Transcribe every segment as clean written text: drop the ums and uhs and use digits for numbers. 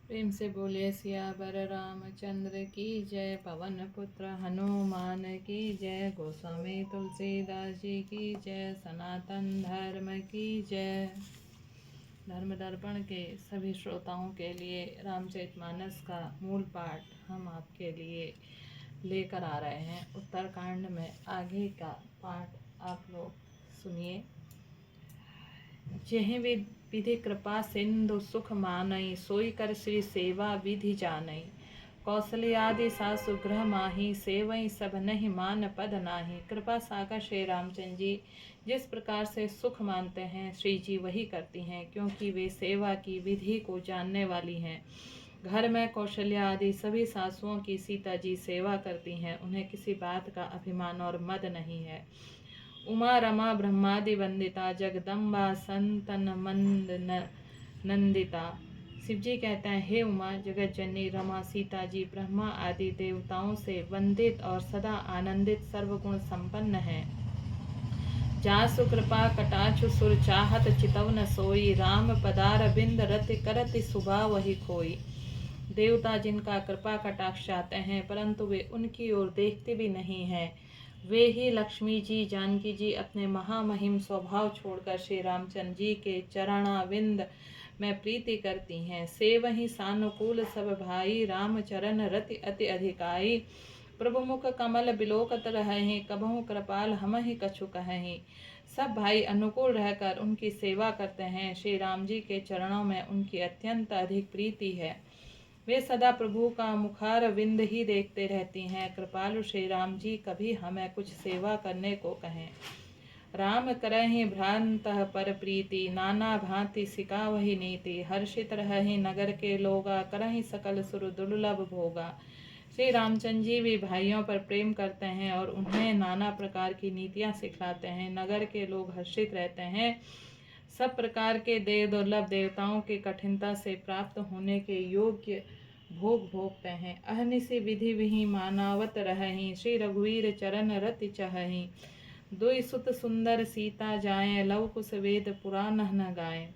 प्रेम से बोले सियावर रामचंद्र की जय। पवन पुत्र हनुमान की जय। गोस्वामी तुलसीदास जी की जय। सनातन धर्म की जय। धर्म दर्पण के सभी श्रोताओं के लिए रामचरितमानस का मूल पाठ हम आपके लिए लेकर आ रहे हैं। उत्तरकांड में आगे का पाठ आप लोग सुनिए। जेहि विधि कृपा सिंधु सुख मानई, सोई कर श्री सेवा विधि जानई। कौशल्यादि सासु गृह माही, सेवई सब नहीं मान पद नाही। कृपा सागर श्री रामचंद्र जी जिस प्रकार से सुख मानते हैं श्री जी वही करती हैं, क्योंकि वे सेवा की विधि को जानने वाली हैं। घर में कौशल्या आदि सभी सासुओं की सीता जी सेवा करती हैं। उन्हें किसी बात का अभिमान और मद नहीं है। उमा रमा ब्रह्मादि वंदिता, जगदम्बा संतन मंद नंदिता। शिव जी कहते हैं, हे उमा जगत जननी, रमा सीता जी ब्रह्मा आदि देवताओं से वंदित और सदा आनंदित सर्वगुण संपन्न है। जासु कृपा कटाक्षु सुर चाहत चितवन सोई, राम पदार बिंद रति करति सुबा वही खोई। देवता जिनका कृपा कटाक्ष चाहते हैं परंतु वे उनकी ओर देखते भी नहीं हैं, वे ही लक्ष्मी जी जानकी जी अपने महामहिम स्वभाव छोड़कर श्री रामचंद्र जी के चरणाविंद में प्रीति करती हैं। से वही सानुकूल सब भाई, राम चरण रति अति अधिकाई। प्रभु मुख कमल बिलोकत रहे, कबहु कृपाल हम ही कछु कहें। सब भाई अनुकूल रहकर उनकी सेवा करते हैं। श्री राम जी के चरणों में उनकी अत्यंत अधिक प्रीति है। वे सदा प्रभु का मुखार विंद ही देखते रहती हैं। कृपालु श्री राम जी कभी हमें कुछ सेवा करने को कहें। राम करहि भ्रांत पर प्रीति, नाना भांति सिखावहि नीति। हर्षित रहहि नगर के लोगा, करहि सकल सुर दुर्लभ भोगा। श्री रामचंद्र जी भी भाइयों पर प्रेम करते हैं और उन्हें नाना प्रकार की नीतियाँ सिखलाते हैं। नगर के लोग हर्षित रहते हैं। सब प्रकार के देव दुर्लभ देवताओं के कठिनता से प्राप्त होने के योग्य भोग भोगते हैं। अहनिशि विधि विहि मानावत रहहि, श्री रघुवीर चरण रति चहहि। दुई सुत सुंदर सीता जाए, लव कुश वेद पुराण न गाए।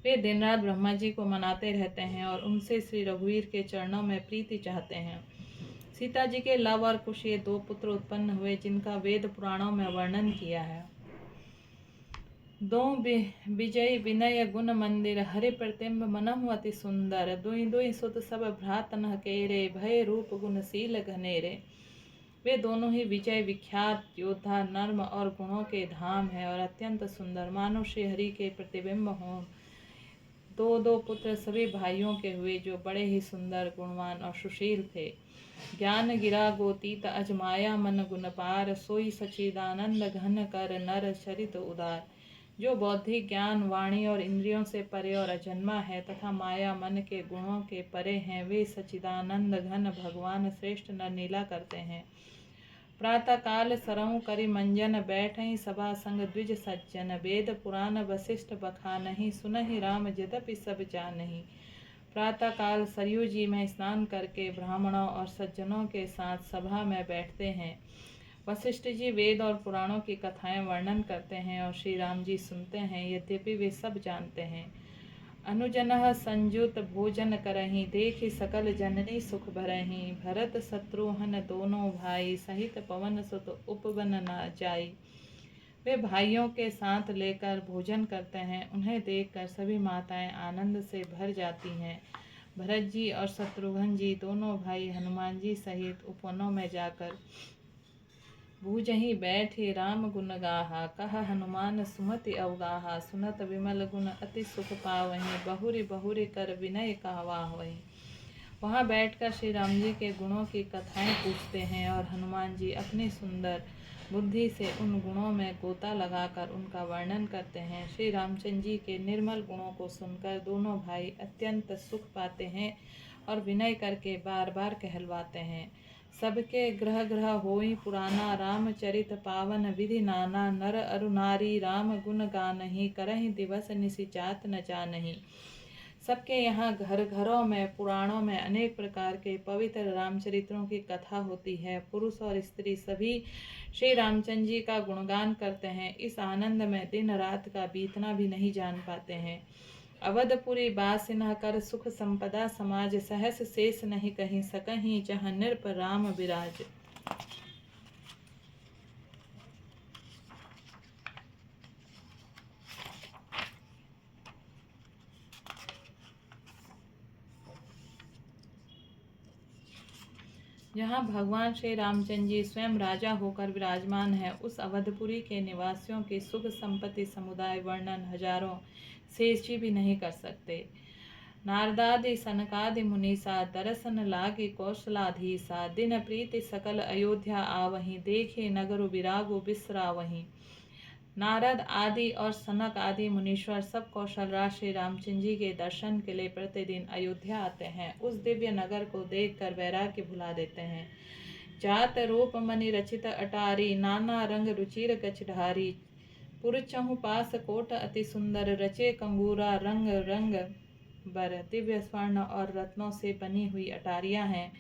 वे दिन रात ब्रह्मा जी को मनाते रहते हैं और उनसे श्री रघुवीर के चरणों में प्रीति चाहते हैं। सीता जी के लव और कुश ये दो पुत्र उत्पन्न हुए जिनका वेद पुराणों में वर्णन किया है। दो विजय विनय गुण मंदिर, हरि प्रतिम्ब मनहु अति सुंदर। दुई दुई सुत सब भ्रात न केरे, भय रूप गुणशील घनेरे। वे दोनों ही विजय विख्यात योद्धा, नर्म और गुणों के धाम है और अत्यंत सुंदर, मानो श्री हरि के प्रतिबिंब हों। दो दो पुत्र सभी भाइयों के हुए जो बड़े ही सुंदर, गुणवान और सुशील थे। ज्ञान गिरा गोतीत अजमाया मन गुण पार, सोई सचिदानंद घन कर नर चरित उदार। जो बौद्धिक ज्ञान वाणी और इंद्रियों से परे और अजन्मा है तथा माया मन के गुणों के परे हैं, वे सचिदानंद घन भगवान श्रेष्ठ नर नीला करते हैं। प्रातः काल सरहु करि मंजन, बैठहि सभा संग द्विज सज्जन। वेद पुराण वशिष्ठ बखानहि, सुनहि राम यद्यपि सब जानहि। प्रातः काल सरयू जी में स्नान करके ब्राह्मणों और सज्जनों के साथ सभा में बैठते हैं। वशिष्ठ जी वेद और पुराणों की कथाएं वर्णन करते हैं और श्री राम जी सुनते हैं, यद्यपि वे सब जानते हैं। अनुजनः संयुत भोजन करहि, देखि सकल जननी सुख भरहि। भरत शत्रुघ्न दोनों भाई, सहित पवन सुत उपवन न जाई। वे भाइयों के साथ लेकर भोजन करते हैं। उन्हें देखकर सभी माताएं आनंद से भर जाती हैं। भरत जी और शत्रुघ्न जी दोनों भाई हनुमान जी सहित उपवनों में जाकर भूजहि बैठे राम गुण गाहा। कह हनुमान सुमति अवगाहा, सुनत विमल गुण अति सुख पावहि। बहुरी बहुरी कर विनय कहवावहि। वहाँ बैठकर श्री राम जी के गुणों की कथाएं पूछते हैं और हनुमान जी अपनी सुंदर बुद्धि से उन गुणों में गोता लगाकर उनका वर्णन करते हैं। श्री रामचंद्र जी के निर्मल गुणों को सुनकर दोनों भाई अत्यंत सुख पाते हैं और विनय करके बार बार कहलवाते हैं। सबके ग्रह ग्रह होई पुराना, रामचरित पावन विधि नाना। नर अरु नारी राम गुण गानहि, करहि दिवस निशि जात न जानहि। सबके यहाँ घर घरों में पुराणों में अनेक प्रकार के पवित्र रामचरित्रों की कथा होती है। पुरुष और स्त्री सभी श्री रामचंद्र जी का गुणगान करते हैं। इस आनंद में दिन रात का बीतना भी नहीं जान पाते हैं। अवधपुरी बासिना कर सुख संपदा समाज, सहस शेष नहीं कहीं सकहीं, जहाँ नृप राम विराज। जहाँ भगवान श्री रामचंद्र जी स्वयं राजा होकर विराजमान है, उस अवधपुरी के निवासियों के सुख संपत्ति समुदाय वर्णन हजारों शेष जी भी नहीं कर सकते। नारदादि सनकादि मुनीसा, दरसन लागे कौशलाधीसा, दिन प्रीति सकल अयोध्या आवहीं, देखे नगर विरागो बिसरावहीं। नारद आदि और सनक आदि मुनीश्वर सब कौशल राज श्री रामचंद्र जी के दर्शन के लिए प्रतिदिन अयोध्या आते हैं। उस दिव्य नगर को देखकर वैराग्य भुला देते हैं। जात रूप मणि रचित अटारी, नाना रंग रुचिर गचढारी, पुरचहु पास कोट अति सुंदर, रचे कंगूरा रंग रंग बर। दिव्य स्वर्ण और रत्नों से बनी हुई अटारियां हैं,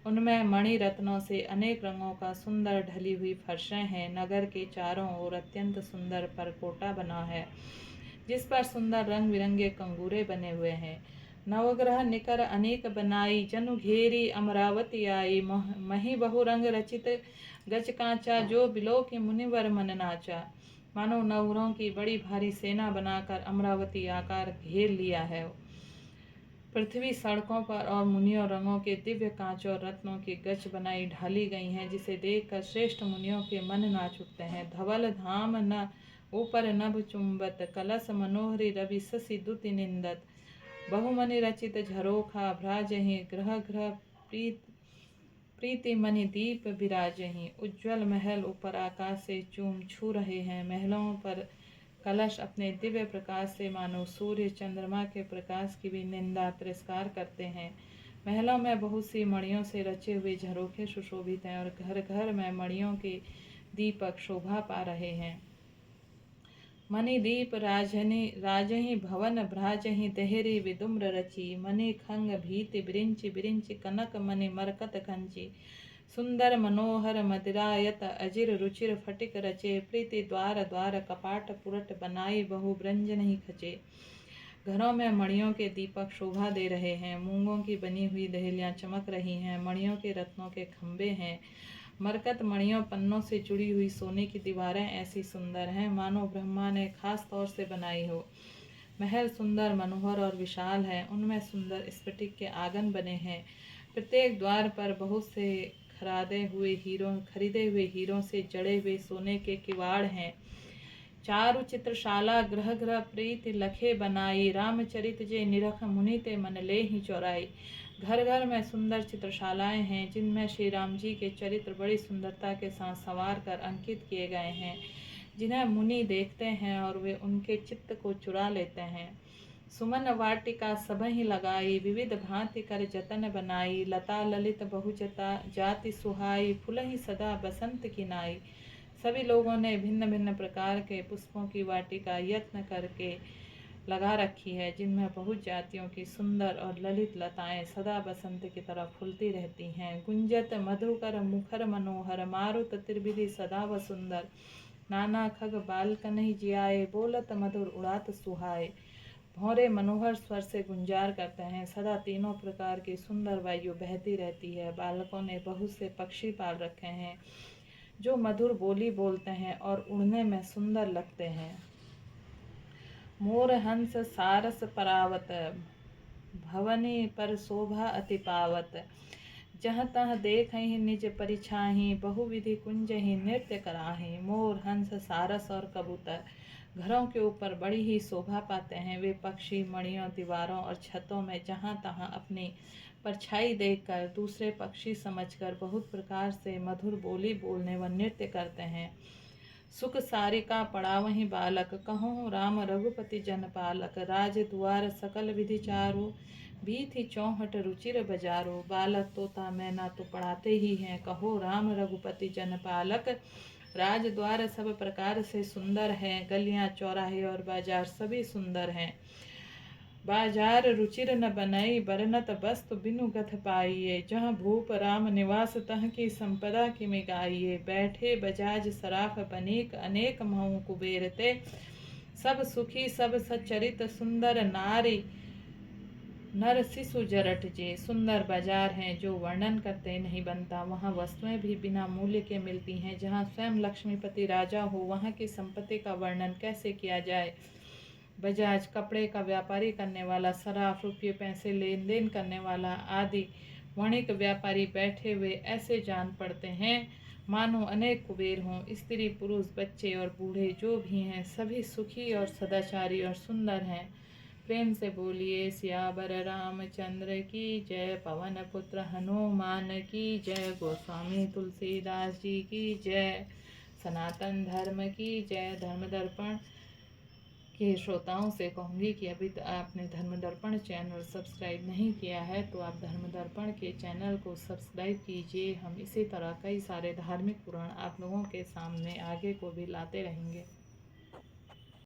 उनमें मणि रत्नों से अनेक रंगों का सुंदर ढली हुई फर्शें हैं। नगर के चारों ओर अत्यंत सुंदर परकोटा बना है, जिस पर सुंदर रंग बिरंगे कंगूरे बने हुए हैं। नवग्रह निकर अनेक बनाई, जनु घेरी अमरावती आई, मही बहुरंग रचित गज कांचा, जो बिलो के मुनिवर मन नाचा। मानो नवग्रहों की बड़ी भारी सेना बनाकर अमरावती आकार घेर लिया है। पृथ्वी सड़कों पर और मुनियों रंगों के दिव्य कांच और रत्नों की गच बनाई ढाली गई हैं, जिसे देखकर श्रेष्ठ मुनियों के मन नाच उठते हैं। धवल धाम न ऊपर नभ चुंबत, कलश मनोहरी रवि शशि दुति निंदत, बहुमनि रचित झरोखा भ्राजहि, ग्रह ग्रह प्रीति मणि दीप विराजहि। उज्ज्वल महल ऊपर आकाश से चूम छू रहे हैं। महलों पर कलश अपने दिव्य प्रकाश से मानो सूर्य चंद्रमा के प्रकाश की भी निंदा तिरस्कार करते हैं। महलों में बहुत सी मणियों से रचे हुए झरोखे सुशोभित हैं, और घर घर में मणियों के दीपक शोभा पा रहे हैं। मणि दीप राजहि भवन भ्राजहि, देहरी विदुम्र रची, मणि खंग भीति बिरिंचि बिरिंचि, कनक मणि मरकत कंची, सुंदर मनोहर मदिरायत अजिर रुचिर फटिक रचे, प्रीति द्वार द्वार कपाट पुरट बनाई, बहु ब्रंजन ही खचे। घरों में मणियों के दीपक शोभा दे रहे हैं, मूंगों की बनी हुई दहलियां चमक रही हैं, मणियों के रत्नों के खंभे हैं। मरकत मणियों पन्नों से जुड़ी हुई सोने की दीवारें ऐसी सुंदर हैं, मानो ब्रह्मा ने खास तौर से बनाई हो। महल सुंदर मनोहर और विशाल है, उनमें सुंदर स्फटिक के आंगन बने हैं। प्रत्येक द्वार पर बहुत से खरीदे हुए हीरों से जड़े हुए सोने के किवाड़ हैं। चारु चित्रशाला ग्रह ग्रह प्रीति लखे बनाई, रामचरित जे निरख मुनि ते मन ले ही चौराई। घर घर में सुंदर चित्रशालाएं हैं, जिनमें श्री राम जी के चरित्र बड़ी सुंदरता के साथ संवार कर अंकित किए गए हैं, जिन्हें मुनि देखते हैं और वे उनके चित्त को चुरा लेते हैं। सुमन वाटिका सबहि लगाई, विविध भांति कर जतन बनाई, लता ललित बहुजता जाति सुहाई, फुलहि सदा बसंत की नाई। सभी लोगों ने भिन्न भिन्न प्रकार के पुष्पों की वाटिका यत्न करके लगा रखी है, जिनमें बहुत जातियों की सुंदर और ललित लताएं सदा बसंत की तरह फूलती रहती हैं। गुंजत मधुकर मुखर मनोहर, मारुत त्रिविधि सदा व सुंदर, नाना खग बालकन ही जियाए, बोलत मधुर उड़ात सुहाए। भौरे मनोहर स्वर से गुंजार करते हैं, सदा तीनों प्रकार की सुंदर वायु बहती रहती है। बालकों ने बहुत से पक्षी पाल रखे हैं, जो मधुर बोली बोलते हैं और उड़ने में सुंदर लगते हैं। मोर हंस सारस परावत, भवनी पर शोभा अति पावत, जहाँ तह देखहि निज परिछाहि, बहुविधि कुंजहि नृत्य कराहि। मोर हंस सारस और कबूतर घरों के ऊपर बड़ी ही शोभा पाते हैं। वे पक्षी मणियों दीवारों और छतों में जहाँ तहाँ अपनी परछाई देखकर दूसरे पक्षी समझकर बहुत प्रकार से मधुर बोली बोलने व नृत्य करते हैं। सुख सारिका पड़ावहीं बालक, कहूँ राम रघुपति जन पालक, राज दुआर सकल विधि चारो, भीति चौहट रुचिर बजारो। बालक तोता मैना तो पढ़ाते ही हैं, कहो राम रघुपति जन पालक। राज द्वार सब प्रकार से सुंदर हैं, गलियां चौराहे और बाजार सभी सुंदर हैं। बाजार रुचिर न बनई, बरनत वस्तु बिनु गथ पाइये, जहाँ भूप राम निवास तह की संपदा की मिगाइये। बैठे बजाज सराफ बनीक, अनेक महु कुबेरते, सब सुखी सब सच्चरित सुंदर नारी नर शिशु जरठ जे। सुंदर बाजार हैं जो वर्णन करते नहीं बनता, वहाँ वस्तुएं भी बिना मूल्य के मिलती हैं। जहाँ स्वयं लक्ष्मीपति राजा हो, वहाँ की संपत्ति का वर्णन कैसे किया जाए। बजाज कपड़े का व्यापारी करने वाला, सराफ रुपये पैसे लेन देन करने वाला आदि वणिक व्यापारी बैठे हुए ऐसे जान पड़ते हैं मानो अनेक कुबेर हों। स्त्री पुरुष बच्चे और बूढ़े जो भी हैं सभी सुखी और सदाचारी और सुंदर हैं। प्रेम से बोलिए सियावर रामचंद्र की जय। पवन पुत्र हनुमान की जय। गोस्वामी तुलसीदास जी की जय। सनातन धर्म की जय। धर्म दर्पण के श्रोताओं से कहूँगी कि अभी आपने धर्म दर्पण चैनल सब्सक्राइब नहीं किया है तो आप धर्म दर्पण के चैनल को सब्सक्राइब कीजिए। हम इसी तरह कई सारे धार्मिक पुराण आप लोगों के सामने आगे को भी लाते रहेंगे।